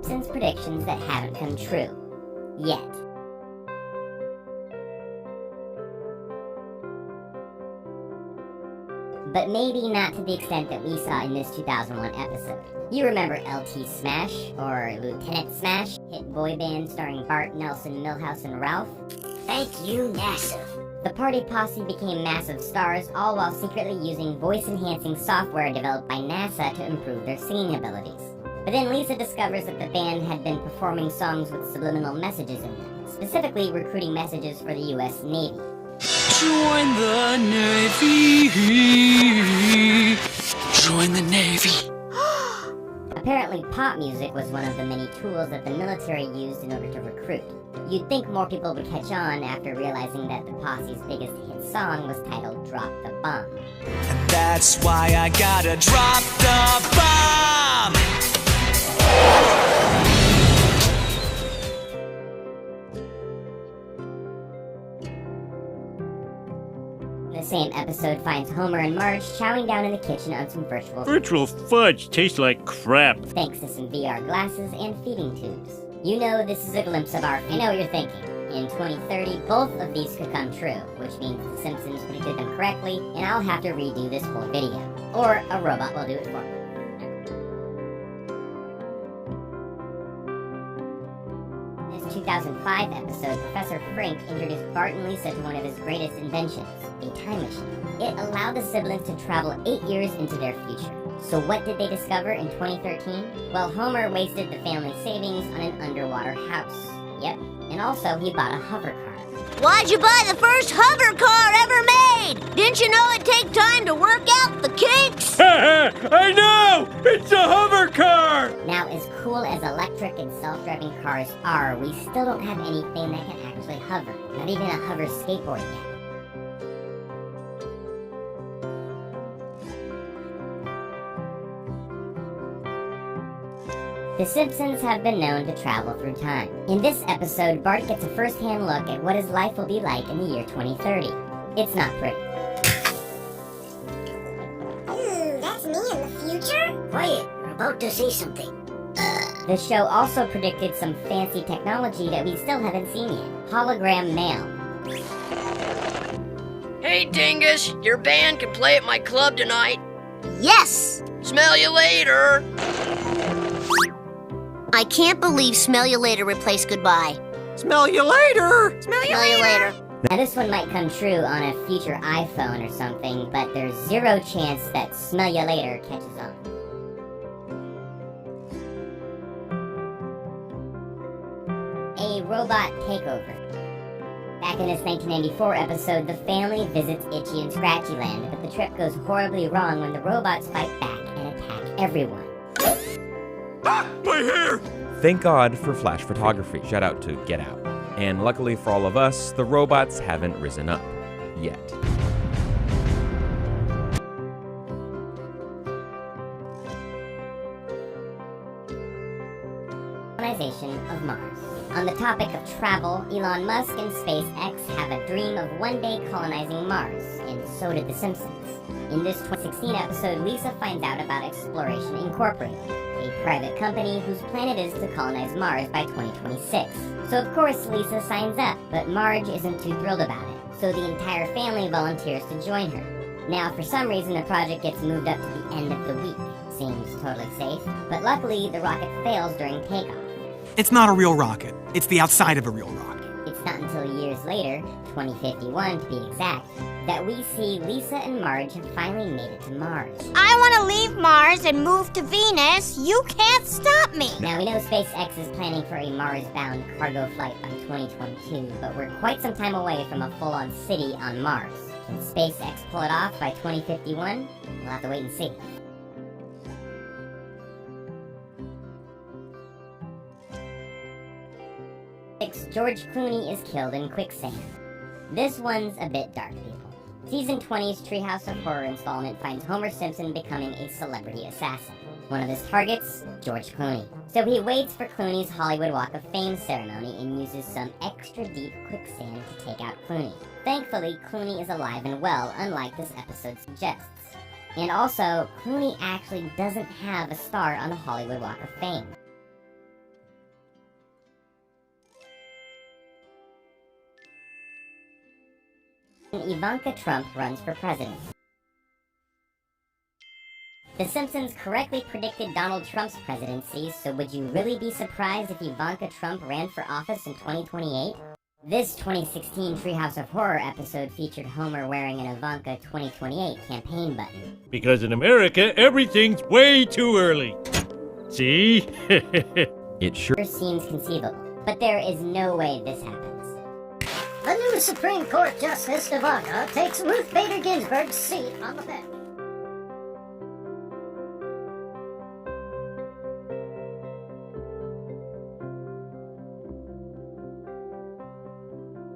Simpsons predictions that haven't come true. Yet. But maybe not to the extent that we saw in this 2001 episode. You remember LT Smash, or Lieutenant Smash, hit boy band starring Bart, Nelson, Milhouse, and Ralph? Thankyou, NASA. The party posse became massive stars, all while secretly using voice-enhancing software developed by NASA to improve their singing abilities. But then Lisa discovers that the band had been performing songs with subliminal messages in them, specifically recruiting messages for the U.S. Navy. Join the Navy. Join the Navy. Apparently, pop music was one of the many tools that the military used in order to recruit. You'd think more people would catch on after realizing that the posse's biggest hit song was titled Drop the Bomb. And that's why I gotta drop the bomb! The same episode finds Homer and Marge chowing down in the kitchen on some Virtual fudge tastes like crap. thanks to some VR glasses and feeding tubes. You know this is a glimpse of our... I know what you're thinking. In 2030, both of these could come true, which means The Simpsons predicted them correctly, and I'll have to redo this whole video. Or a robot will do it for me. In this 2005 episode, Professor Frink introduced Bart and Lisa to one of his greatest inventions, a time machine. It allowed the siblings to travel 8 years into their future. So what did they discover in 2013? Well, Homer wasted the family's savings on an underwater house. Yep, and also he bought a hover car. Why'd you buy the first hover car ever made? Didn't you know it'd take time to work out the kinks? I know! It's a hover car! Now, as cool as electric and self-driving cars are, we still don't have anything that can actually hover. Not even a hover skateboard yet. The Simpsons have been known to travel through time. In this episode, Bart gets a first-hand look at what his life will be like in the year 2030. It's not pretty. Ooh, that's me in the future? Quiet, we're about to see something. The show also predicted some fancy technology that we still haven't seen yet. Hologram mail. Hey, Dingus, your band can play at my club tonight. Yes! Smell you later. I can't believe smell you later replaced goodbye. Smell you later! Smell you later. Now this one might come true on a future iPhone or something, but there's zero chance that smell ya later catches on. A robot takeover. Back in this 1994 episode, the family visits Itchy and Scratchy Land, but the trip goes horribly wrong when the robots fight back and attack everyone. Ah, my hair! Thank God for flash photography. Shout out to Get Out. And luckily for all of us, the robots haven't risen up. Yet. Colonization of Mars. On the topic of travel, Elon Musk and SpaceX have a dream of one day colonizing Mars, and so did The Simpsons. In this 2016 episode, Lisa finds out about Exploration Incorporated, a private company whose plan it is to colonize Mars by 2026. So of course Lisa signs up, but Marge isn't too thrilled about it, so the entire family volunteers to join her. Now for some reason the project gets moved up to the end of the week. Seems totally safe, but luckily the rocket fails during takeoff. It's not a real rocket. It's the outside of a real rocket. It's not until years later, 2051 to be exact, that we see Lisa and Marge have finally made it to Mars. I want to leave Mars and move to Venus. You can't stop me. Now we know SpaceX is planning for a Mars-bound cargo flight by 2022, but we're quite some time away from a full-on city on Mars. Can SpaceX pull it off by 2051? We'll have to wait and see. George Clooney is killed in quicksand. This one's a bit dark, people. Season 20's Treehouse of Horror installment finds Homer Simpson becoming a celebrity assassin. One of his targets, George Clooney. So he waits for Clooney's Hollywood Walk of Fame ceremony and uses some extra deep quicksand to take out Clooney. Thankfully, Clooney is alive and well, unlike this episode suggests. And also, Clooney actually doesn't have a star on the Hollywood Walk of Fame. Ivanka Trump runs for president. The Simpsons correctly predicted Donald Trump's presidency, so would you really be surprised if Ivanka Trump ran for office in 2028? This 2016 Treehouse of Horror episode featured Homer wearing an Ivanka 2028 campaign button. Because in America, everything's way too early. See? It sure Seems conceivable, but there is no way this happens. The new Supreme Court Justice Ivanka takes Ruth Bader Ginsburg's seat on the bench.